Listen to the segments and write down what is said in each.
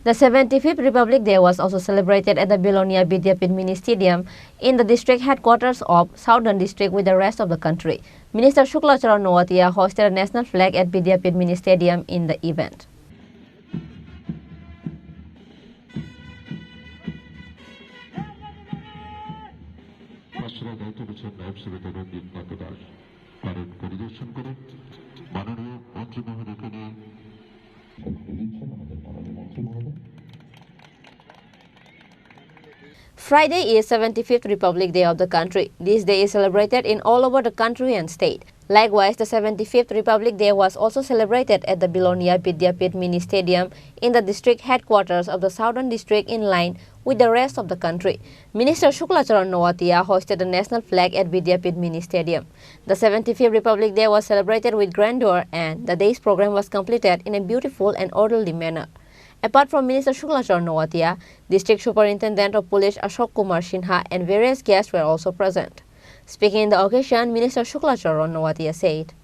The 75th Republic Day was also celebrated at the Bilonia Vidyapith Mini Stadium in the district headquarters of Southern District with the rest of the country. Minister Shuklacharan Nowatia hosted a national flag at Vidyapith Mini Stadium in the event. Friday is 75th Republic Day of the country. This day is celebrated in all over the country and state. Likewise, the 75th Republic Day was also celebrated at the Bilonia Vidyapith Mini Stadium in the district headquarters of the Southern District in line with the rest of the country. Minister Shuklacharan Nowatia hosted the national flag at Vidyapith Mini Stadium. The 75th Republic Day was celebrated with grandeur and the day's program was completed in a beautiful and orderly manner. Apart from Minister Shuklacharan Nowatia, District Superintendent of Police Ashok Kumar Sinha and various guests were also present. Speaking in the occasion, Minister Shuklacharan Nowatia said,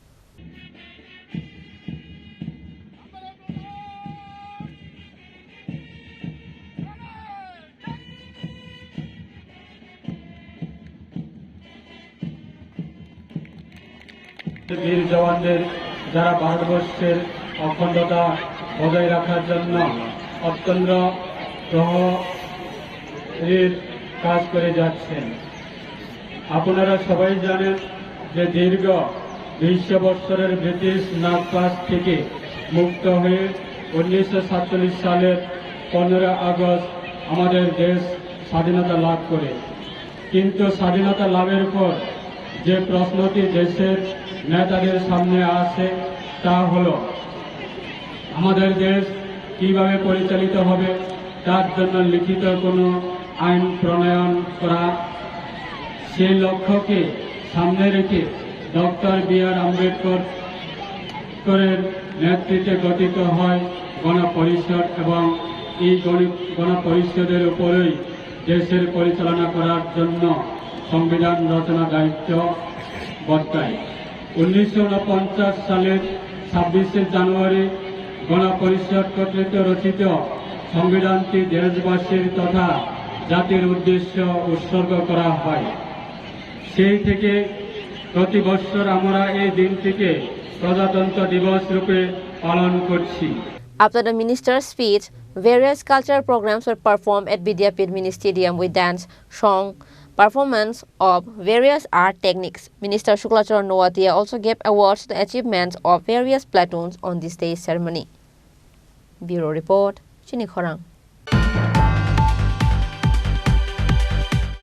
বীর জওয়ানদের যারা ভারতবর্ষের অখণ্ডতা বজায় রাখার জন্য অত্যন্ত প্রহরীর কাজ করে যাচ্ছেন। আপনারা সবাই জানেন যে দীর্ঘ ২০০ বছরের ব্রিটিশ নাগপাশ থেকে মুক্ত হয়ে 1947 সালের 15 আগস্ট আমাদের দেশ স্বাধীনতা লাভ করে। কিন্তু স্বাধীনতা লাভের পর যে প্রশ্নটি দেশের নেতাদের সামনে আসে তা হলো আমাদের দেশ কিভাবে পরিচালিত হবে তার জন্য লিখিত কোনো আইন প্রণয়ন করা। সেই লক্ষ্যকে সামনে রেখে ডক্টর বি.আর. আম্বেদকরের নেতৃত্বে গঠিত হয় গণপরিষদ এবং এই গণপরিষদের উপরেই দেশের পরিচালনা করার জন্য সংবিধান রচনা দায়িত্ব বর্তায়। 1949 সালের 26শে জানুয়ারি গণপরিষদ কর্তৃক রচিত সংবিধানটি দেশবাসীর তথা জাতির উদ্দেশ্যে উৎসর্গ করা হয়। সেই থেকে প্রতি বছর আমরা এই দিনটিকে প্রজাতন্ত্র দিবস রূপে পালন করছি। After the minister's speech, various cultural programs were performed at Vidyapith Mini Stadium with dance, song, performance of various art techniques. Minister Shuklacharan Nowatia also gave awards to the achievements of various platoons on this day's ceremony. Bureau Report, Chini Khorang.